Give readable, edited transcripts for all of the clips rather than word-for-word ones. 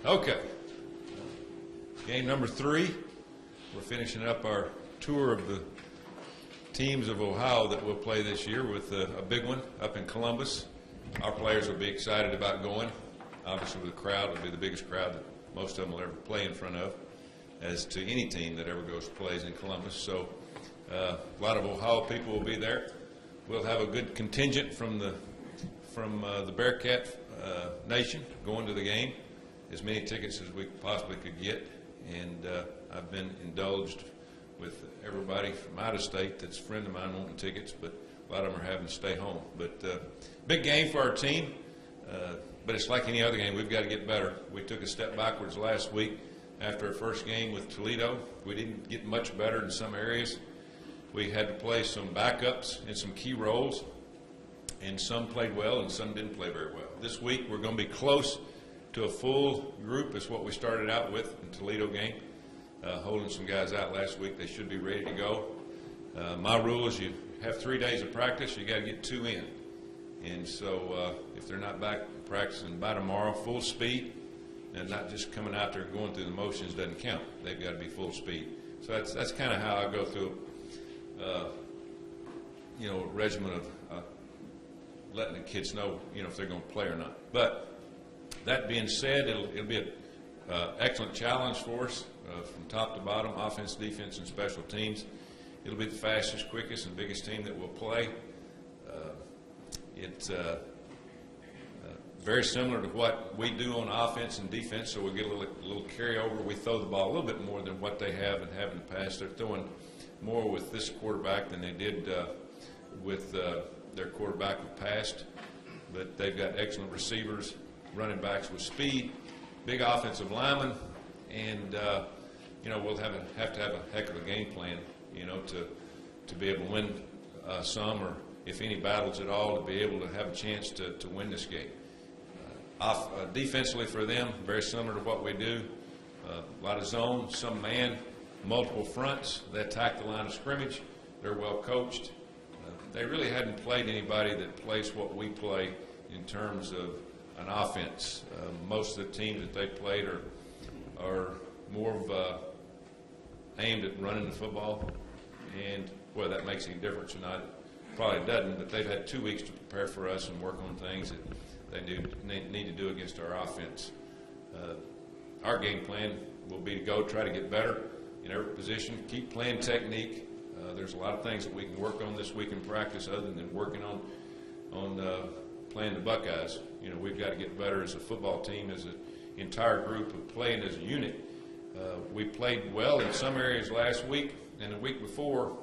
Okay. Game number 3. We're finishing up our tour of the teams of Ohio that we'll play this year with a big one up in Columbus. Our players will be excited about going. Obviously, with the crowd, it'll be the biggest crowd that most of them will ever play in front of, as to any team that ever goes plays in Columbus. So a lot of Ohio people will be there. We'll have a good contingent from the Bearcat Nation going to the game, as many tickets as we possibly could get. And I've been indulged with everybody from out of state that's a friend of mine wanting tickets, but a lot of them are having to stay home. But big game for our team, but it's like any other game. We've got to get better. We took a step backwards last week after our first game with Toledo. We didn't get much better in some areas. We had to play some backups in some key roles, and some played well and some didn't play very well. This week we're going to be close to a full group is what we started out with in the Toledo game. Holding some guys out last week. They should be ready to go. My rule is you have 3 days of practice, you got to get 2 in. And so if they're not back practicing by tomorrow, full speed, and not just coming out there and going through the motions doesn't count. They've got to be full speed. So that's kind of how I go through a regimen of letting the kids know, if they're going to play or not. But that being said, it'll be an excellent challenge for us from top to bottom, offense, defense, and special teams. It'll be the fastest, quickest, and biggest team that will play. It's very similar to what we do on offense and defense, so we'll get a little carryover. We throw the ball a little bit more than what they have and have in the past. They're throwing more with this quarterback than they did with their quarterback of past, but they've got excellent receivers, running backs with speed, big offensive linemen, and we'll have to have a heck of a game plan, to be able to win some, or if any battles at all, to be able to have a chance to win this game. Defensively for them, very similar to what we do. A lot of zone, some man, multiple fronts. They attack the line of scrimmage. They're well coached. They really hadn't played anybody that plays what we play in terms of an offense. Most of the teams that they played are more of aimed at running the football, and whether that makes any difference or not, it probably doesn't, but they've had 2 weeks to prepare for us and work on things that they need to do against our offense. Our game plan will be to go try to get better in every position, keep playing technique. There's a lot of things that we can work on this week in practice other than working on playing the Buckeyes. We've got to get better as a football team, as an entire group of playing as a unit. We played well in some areas last week and the week before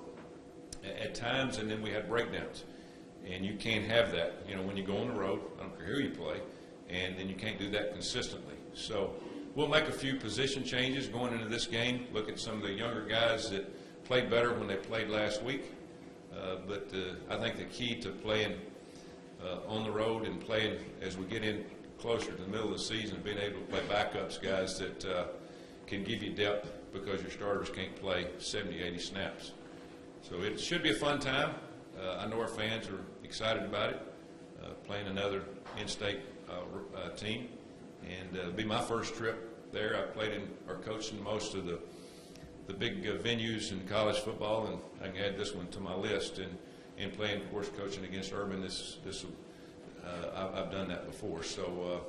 at times, and then we had breakdowns. And you can't have that, when you go on the road, I don't care who you play, and then you can't do that consistently. So we'll make a few position changes going into this game, look at some of the younger guys that played better when they played last week. But I think the key to playing on the road and playing as we get in closer to the middle of the season, being able to play backups, guys that can give you depth because your starters can't play 70, 80 snaps. So it should be a fun time. I know our fans are excited about it, playing another in-state team. And it'll be my first trip there. I played in or coached in most of the big venues in college football, and I can add this one to my list. And playing, of course, coaching against Urban, I've done that before. So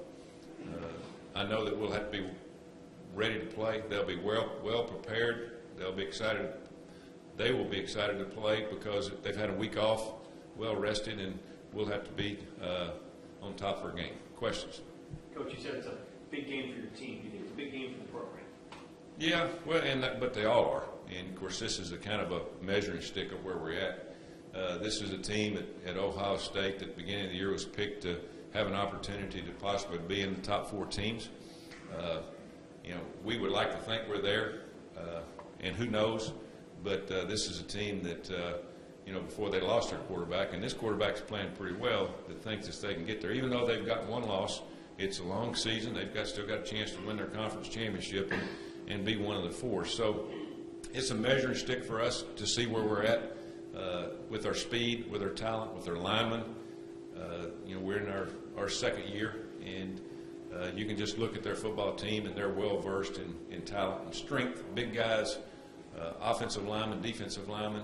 I know that we'll have to be ready to play. They'll be well prepared. They'll be excited. They will be excited to play because they've had a week off, well rested, and we'll have to be on top of our game. Questions? Coach, you said it's a big game for your team. Do you think it's a big game for the program? Yeah, well, but they all are. And of course, this is a kind of a measuring stick of where we're at. This is a team at Ohio State that at the beginning of the year was picked to have an opportunity to possibly be in the top 4 teams. We would like to think we're there, and who knows. But this is a team that, before they lost their quarterback, and this quarterback's playing pretty well, that thinks that they can get there. Even though they've got 1 loss, it's a long season. They've still got a chance to win their conference championship and be one of the 4. So it's a measuring stick for us to see where we're at with our speed, with our talent, with our linemen. We're in our second year, and You can just look at their football team, and they're well versed in talent and strength. Big guys, offensive linemen, defensive linemen,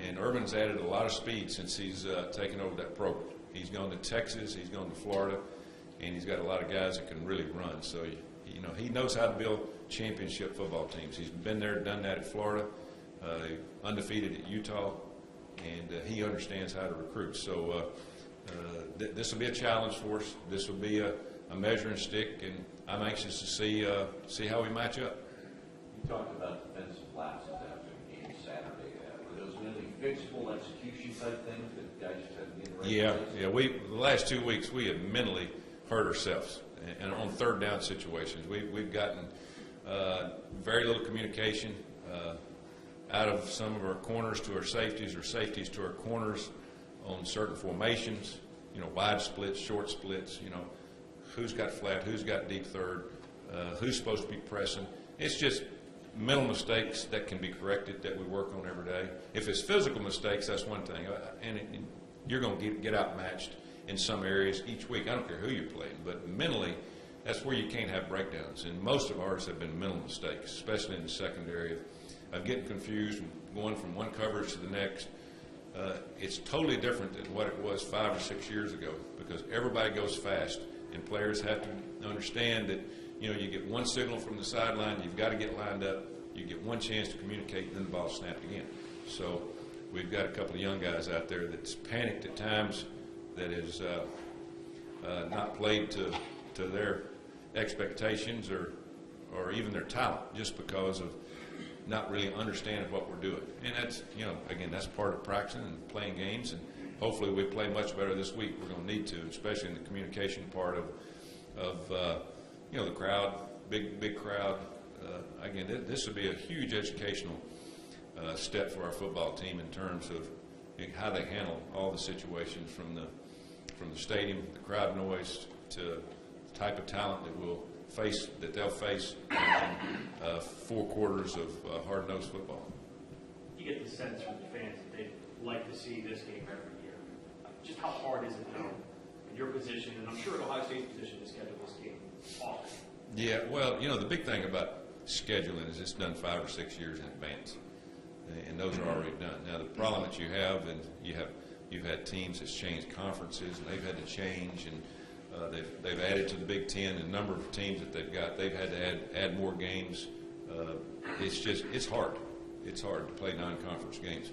and Urban's added a lot of speed since he's taken over that program. He's gone to Texas, he's gone to Florida, and he's got a lot of guys that can really run. So he knows how to build championship football teams. He's been there, done that at Florida, undefeated at Utah, and he understands how to recruit. So this will be a challenge for us. This will be a measuring stick, and I'm anxious to see how we match up. You talked about defensive lapses after the game Saturday. Were those really fixable execution type things that guys just had to get right? Yeah. The last 2 weeks we have mentally hurt ourselves, and on third down situations we've gotten very little communication out of some of our corners to our safeties, or safeties to our corners on certain formations. Wide splits, short splits. Who's got flat, who's got deep third, who's supposed to be pressing. It's just mental mistakes that can be corrected that we work on every day. If it's physical mistakes, that's one thing, and you're going to get outmatched in some areas each week. I don't care who you're playing, but mentally, that's where you can't have breakdowns. And most of ours have been mental mistakes, especially in the secondary, of getting confused and going from one coverage to the next. It's totally different than what it was 5 or 6 years ago, because everybody goes fast, and players have to understand that you get one signal from the sideline, you've got to get lined up, you get one chance to communicate, and then the ball's snapped again. So we've got a couple of young guys out there that's panicked at times, that is not played to their expectations or even their talent, just because of not really understanding what we're doing. And that's, again, that's part of practicing and playing games, and hopefully we play much better this week. We're going to need to, especially in the communication part of the crowd, big crowd. Again, this would be a huge educational step for our football team in terms of how they handle all the situations, from the stadium, the crowd noise, to the type of talent that they'll face in 4 quarters of hard-nosed football. You get the sense from the fans that they like to see this game every year. Just how hard is it now in your position, and I'm sure at Ohio State's position, to schedule this game often? Yeah, well, the big thing about scheduling is it's done 5 or 6 years in advance, and those are already done. Now, the problem that you have, and you've had teams that's changed conferences, and they've had to change, and they've added to the Big Ten. The number of teams that they've had to add more games. It's hard. It's hard to play non-conference games.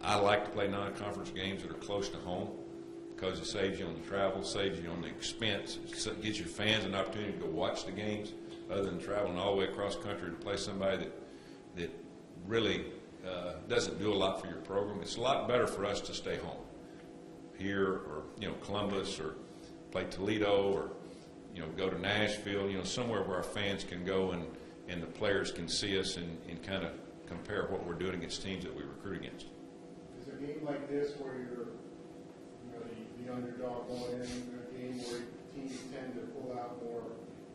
I like to play non-conference games that are close to home, because it saves you on the travel, saves you on the expense, it gives your fans an opportunity to go watch the games, other than traveling all the way across country to play somebody that really doesn't do a lot for your program. It's a lot better for us to stay home here, or Columbus, or play Toledo, or go to Nashville, somewhere where our fans can go and the players can see us and kind of compare what we're doing against teams that we recruit against. Is a game like this where you're the underdog going in a game where teams tend to pull out more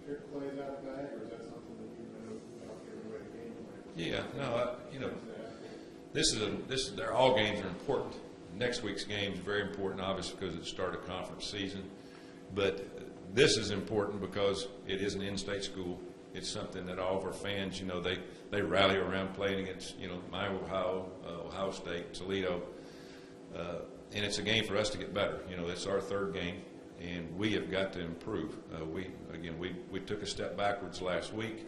trick plays out of the bag, or is that something that you know without giving away the game plan? Yeah, no, all games are important. Next week's game is very important, obviously, because it's the start of conference season. But this is important because it is an in-state school. It's something that all of our fans, they rally around playing against, my Ohio State, Toledo. And it's a game for us to get better. It's our third game, and we have got to improve. We took a step backwards last week,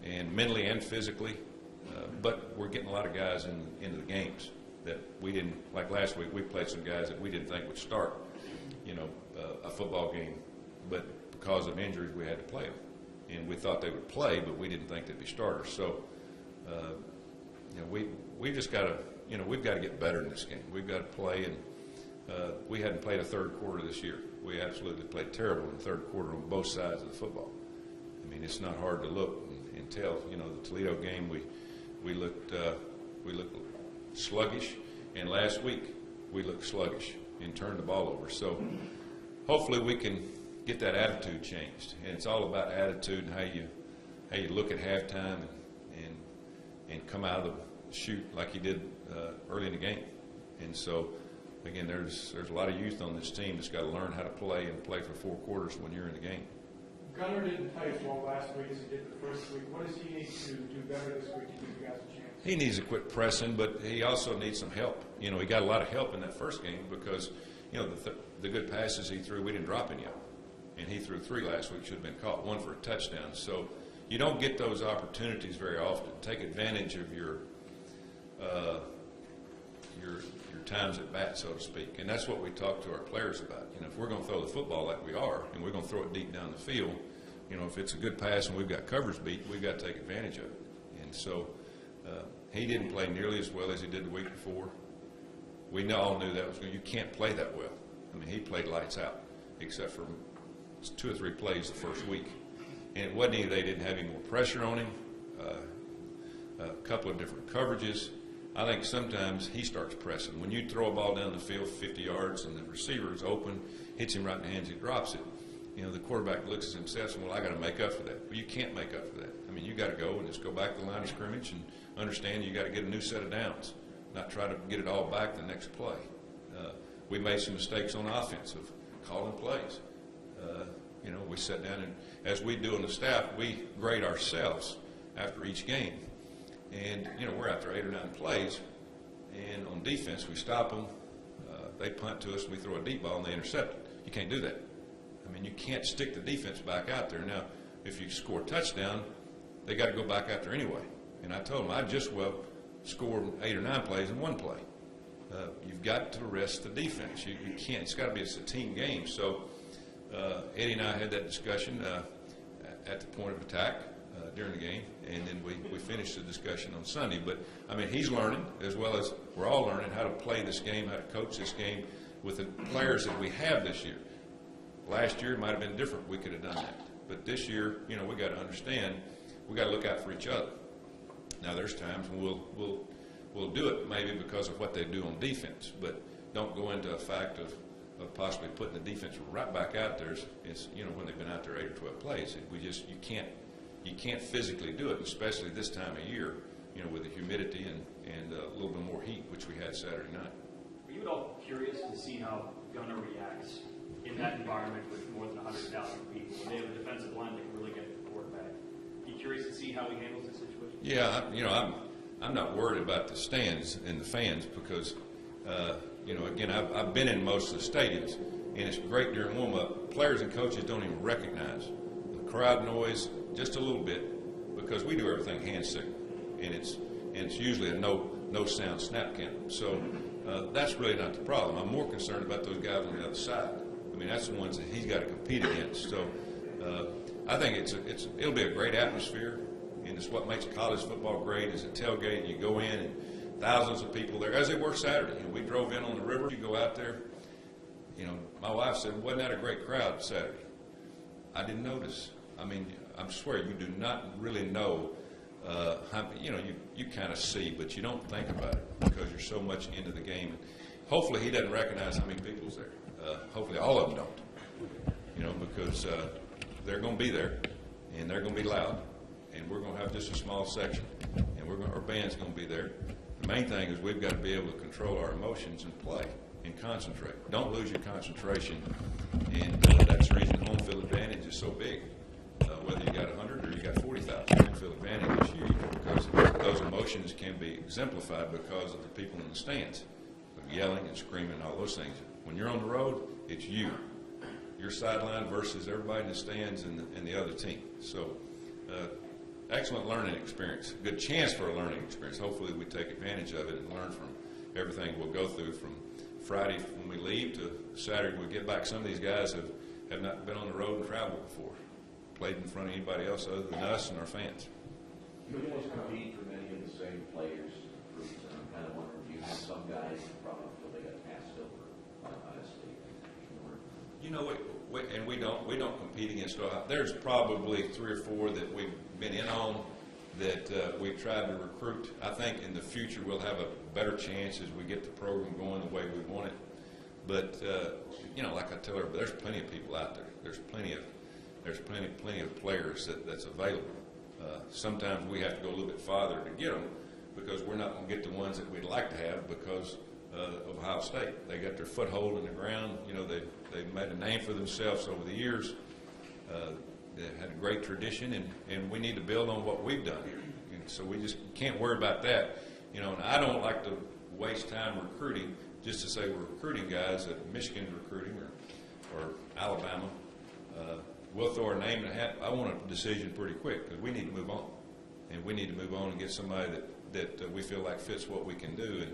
and mentally and physically, but we're getting a lot of guys into the games that we didn't, like last week, we played some guys that we didn't think would start, a football game, but because of injuries, we had to play them. And we thought they would play, but we didn't think they'd be starters. So, we just got to, we've got to get better in this game. We've got to play, and we hadn't played a third quarter this year. We absolutely played terrible in the third quarter on both sides of the football. I mean, it's not hard to look and tell. The Toledo game, we looked sluggish, and last week we looked sluggish and turned the ball over. So hopefully we can get that attitude changed, and it's all about attitude and how you look at halftime and come out of the chute like you did early in the game. And so again, there's a lot of youth on this team that's got to learn how to play and play for 4 quarters when you're in the game. Gunnar didn't play as well last week as he did the first week. What does he need to do better this week to give you guys a chance? He needs to quit pressing, but he also needs some help. You know, he got a lot of help in that first game because, you know, the good passes he threw, we didn't drop any of them. And he threw 3 last week, should have been caught, 1 for a touchdown. So you don't get those opportunities very often. Take advantage of your times at bat, so to speak. And that's what we talk to our players about. You know, if we're going to throw the football like we are, and we're going to throw it deep down the field, you know, if it's a good pass and we've got coverage beat, we've got to take advantage of it. And so he didn't play nearly as well as he did the week before. We all knew that was going. You can't play that well. I mean, he played lights out, except for 2 or 3 plays the first week. And it wasn't they didn't have any more pressure on him, a couple of different coverages. I think sometimes he starts pressing. When you throw a ball down the field 50 yards and the receiver is open, hits him right in the hands, he drops it. You know, the quarterback looks at himself and, well, I got to make up for that. Well, you can't make up for that. I mean, you got to go and just go back to the line of scrimmage and understand you got to get a new set of downs, not try to get it all back the next play. We made some mistakes on offense of calling plays. You know, we sat down and, as we do on the staff, we grade ourselves after each game. And, you know, we're after 8 or 9 plays, and on defense, we stop them. They punt to us, and we throw a deep ball, and they intercept it. You can't do that. I mean, you can't stick the defense back out there. Now, if you score a touchdown, they got to go back out there anyway. And I told them I'd just well score 8 or 9 plays in 1 play. You've got to rest the defense. You can't. It's got to be a team game. So Eddie and I had that discussion at the point of attack during the game, and then we finished the discussion on Sunday. But, I mean, he's learning, as well as we're all learning how to play this game, how to coach this game with the players that we have this year. Last year it might have been different. We could have done that. But this year, you know, we got to understand we got to look out for each other. Now, there's times when we'll do it maybe because of what they do on defense, but don't go into a fact of possibly putting the defense right back out there. It's, you know, when they've been out there 8 or 12 plays. You can't physically do it, especially this time of year, you know, with the humidity and a little bit more heat, which we had Saturday night. Are you at all curious to see how Gunnar reacts in that environment with more than 100,000 people, when they have a defensive line that can really get to the quarterback? Are you curious to see how he handles the situation? Yeah, you know, I'm not worried about the stands and the fans because, you know, again, I've been in most of the stadiums, and it's great during warm-up. Players and coaches don't even recognize the crowd noise just a little bit because we do everything hand signal, and it's usually a no sound snap count. So that's really not the problem. I'm more concerned about those guys on the other side. I mean, that's the ones that he's got to compete against. So I think it'll be a great atmosphere, and it's what makes college football great is a tailgate. You go in and thousands of people there, as they were Saturday. You know, we drove in on the river. You go out there. You know, my wife said, wasn't that a great crowd Saturday? I didn't notice. I mean, I swear you do not really know how, you know, you kind of see, but you don't think about it because you're so much into the game. And hopefully he doesn't recognize how many people's there. Hopefully all of them don't, you know, because they're going to be there, and they're going to be loud, and we're going to have just a small section, and our band's going to be there. The main thing is we've got to be able to control our emotions and play and concentrate. Don't lose your concentration, and that's the reason home field advantage is so big. Whether you got 100 or you got 40,000, home field advantage is huge because those emotions can be exemplified because of the people in the stands, yelling and screaming and all those things. When you're on the road, it's you, your sideline versus everybody in the stands and the other team. So excellent learning experience, good chance for a learning experience. Hopefully we take advantage of it and learn from everything we'll go through from Friday when we leave to Saturday when we get back. Some of these guys have not been on the road and traveled before, played in front of anybody else other than us and our fans. You always compete for many of the same players, and I'm kind of wondering, do you have some guys who probably feel they got passed over, honestly? You know, we don't compete against Ohio. There's probably 3 or 4 that we've been in on that we've tried to recruit. I think in the future we'll have a better chance as we get the program going the way we want it. But you know, like I tell her, there's plenty of people out there. There's plenty of players that's available. Sometimes we have to go a little bit farther to get them because we're not going to get the ones that we'd like to have because of Ohio State. They got their foothold in the ground. You know, they've made a name for themselves over the years. They had a great tradition, and we need to build on what we've done here. And so we just can't worry about that. You know, and I don't like to waste time recruiting just to say we're recruiting guys that Michigan's recruiting or Alabama. We'll throw our name in the hat. I want a decision pretty quick because we need to move on. And we need to move on and get somebody that we feel like fits what we can do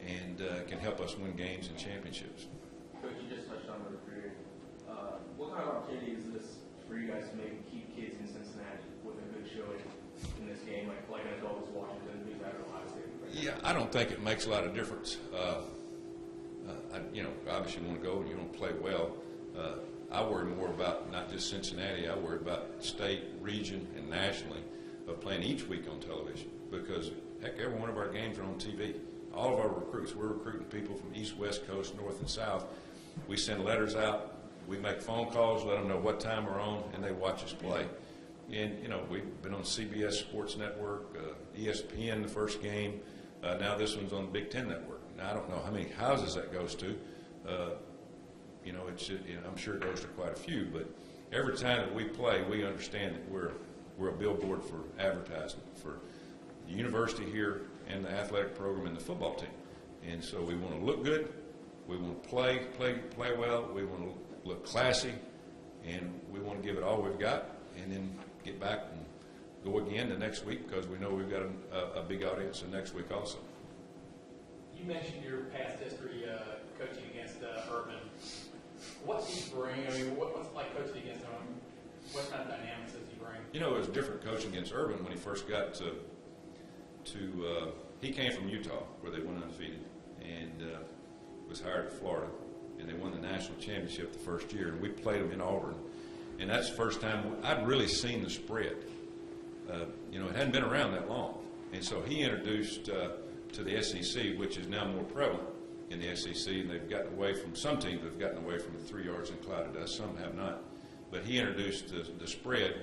and can help us win games and championships. Coach, you just touched on the recruiting. What kind of opportunity is this for you guys to maybe keep kids in Cincinnati with a good showing in this game, like an adult as Washington, who's out of Ohio State? Yeah, I don't think it makes a lot of difference. You know, obviously you want to go and you don't play well. I worry more about not just Cincinnati. I worry about state, region, and nationally of playing each week on television because, heck, every one of our games are on TV. All of our recruits, we're recruiting people from East, West Coast, North, and South. We send letters out. We make phone calls, let them know what time we're on, and they watch us play. And, you know, we've been on CBS Sports Network, ESPN the first game. Now this one's on the Big Ten Network. Now, I don't know how many houses that goes to. You know, I'm sure it goes to quite a few, but every time that we play, we understand that we're a billboard for advertising for the university here and the athletic program and the football team. And so we want to look good, we want to play well, we want to look classy, and we want to give it all we've got, and then get back and go again the next week because we know we've got a big audience the next week also. You mentioned your past history coaching against Urban. What's he bring? I mean, what's it like coaching against him? What kind of dynamics does he bring? You know, it was different coaching against Urban when he first got to he came from Utah where they went undefeated and was hired at Florida, and they won the national championship the first year, and we played them in Auburn, and that's the first time I'd really seen the spread. You know, it hadn't been around that long, and so he introduced to the SEC, which is now more prevalent in the SEC, and they've gotten away from, some teams have gotten away from the 3 yards and cloud of dust, some have not. But he introduced the spread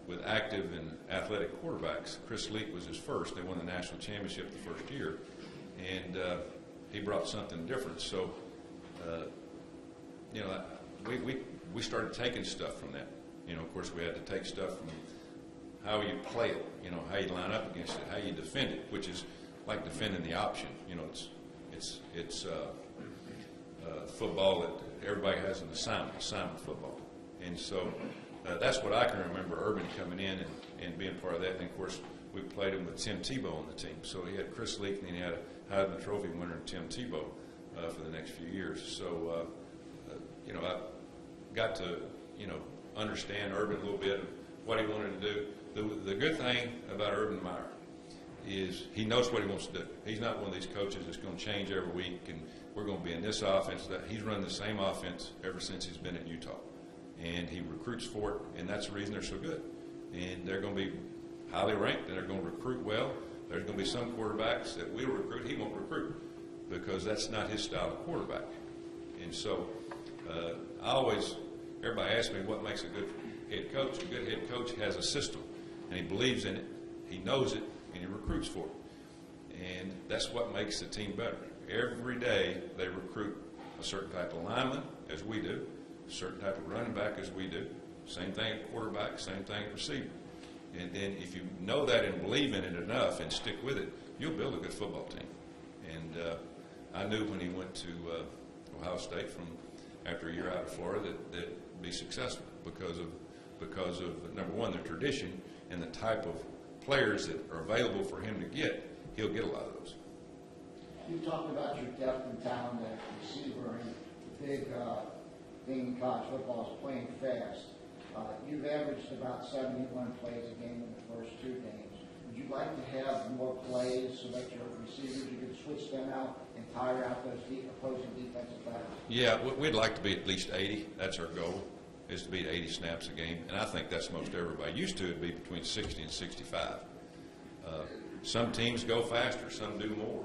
with active and athletic quarterbacks. Chris Leak was his first. They won the national championship the first year, and he brought something different. So, you know, we started taking stuff from that. You know, of course, we had to take stuff from how you play it, you know, how you line up against it, how you defend it, which is like defending the option. You know, it's football that everybody has an assignment football. And so that's what I can remember Urban coming in and being part of that. And, of course, we played him with Tim Tebow on the team. So he had Chris Leak, and he had a Heisman Trophy winner, Tim Tebow, for the next few years. So, you know, I got to, you know, understand Urban a little bit, what he wanted to do. The good thing about Urban Meyer is he knows what he wants to do. He's not one of these coaches that's going to change every week and we're going to be in this offense. He's run the same offense ever since he's been at Utah. And he recruits for it, and that's the reason they're so good. And they're going to be highly ranked, and they're going to recruit well. There's going to be some quarterbacks that we'll recruit, he won't recruit because that's not his style of quarterback. And so everybody asks me what makes a good head coach. A good head coach has a system, and he believes in it, he knows it, and he recruits for it. And that's what makes the team better. Every day they recruit a certain type of lineman, as we do, a certain type of running back, as we do. Same thing at quarterback, same thing at receiver. And then if you know that and believe in it enough and stick with it, you'll build a good football team. And I knew when he went to Ohio State from after a year out of Florida that be successful because of number one, the tradition and the type of players that are available for him to get. He'll get a lot of those. You talked about your depth and talent at receiver, and the big thing in college football is playing fast. You've averaged about 71 plays a game in the first 2 games. Would you like to have more plays so that your receivers, you could switch them out and tire out those opposing defensive backs? Yeah, we'd like to be at least 80. That's our goal, is to be at 80 snaps a game. And I think that's most everybody. Used to, it'd be between 60 and 65. Some teams go faster, some do more.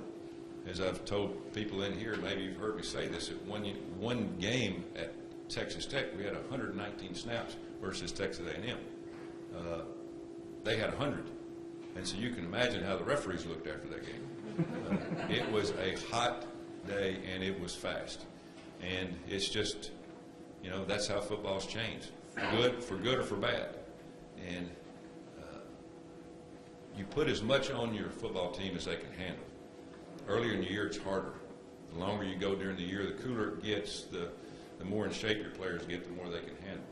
As I've told people in here, maybe you've heard me say this, at one game at Texas Tech, we had 119 snaps versus Texas A&M. They had 100. And so you can imagine how the referees looked after that game. It was a hot day, and it was fast. And it's just, you know, that's how football's changed, for good or for bad. And you put as much on your football team as they can handle. Earlier in the year, it's harder. The longer you go during the year, the cooler it gets, the more in shape your players get, the more they can handle.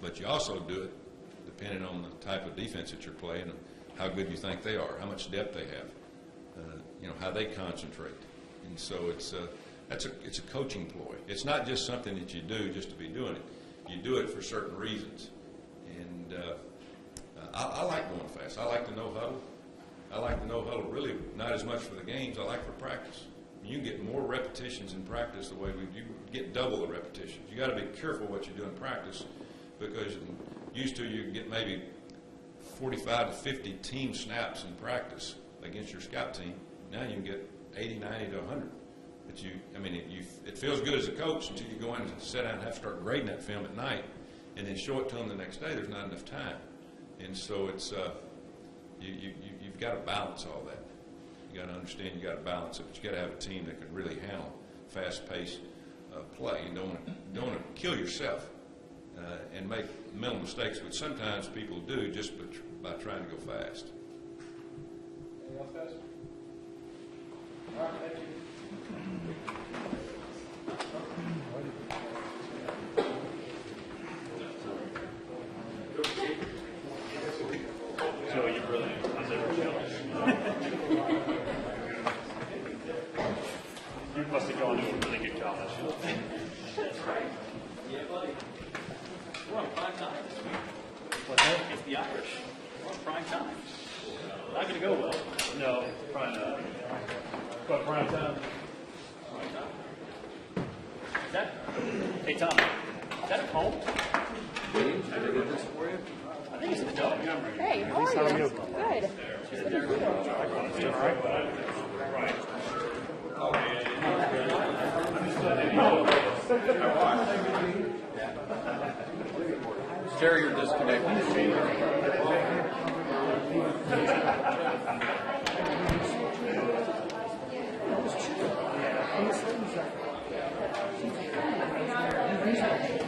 But you also do it depending on the type of defense that you're playing and how good you think they are, how much depth they have, you know, how they concentrate. And so it's a coaching ploy. It's not just something that you do just to be doing it. You do it for certain reasons. And I like going fast. I like the no huddle. I like the no huddle really not as much for the games. I like for practice. You get more repetitions in practice the way you get double the repetitions. You got to be careful what you do in practice, because used to you get maybe 45 to 50 team snaps in practice against your scout team. Now you can get 80, 90 to 100. But it feels good as a coach until you go in and sit down and have to start grading that film at night, and then show it to them the next day. There's not enough time, and so it's you've got to balance all that. You got to understand you got to balance it, but you got to have a team that can really handle fast-paced play. You don't want to kill yourself and make mental mistakes, which sometimes people do just by trying to go fast. Anything else, guys? All right, thank you. So you really you must have gone to a really good college. That's right. Yeah, buddy. We're on prime time this week. It's the Irish. We're on prime time. Not going to go well. No, prime time. But prime time. Prime time. Is that? Hey, Tom. Is that at home? I think it's in the dome. Hey, how are you? Good. Terry, you're disconnected. Yeah.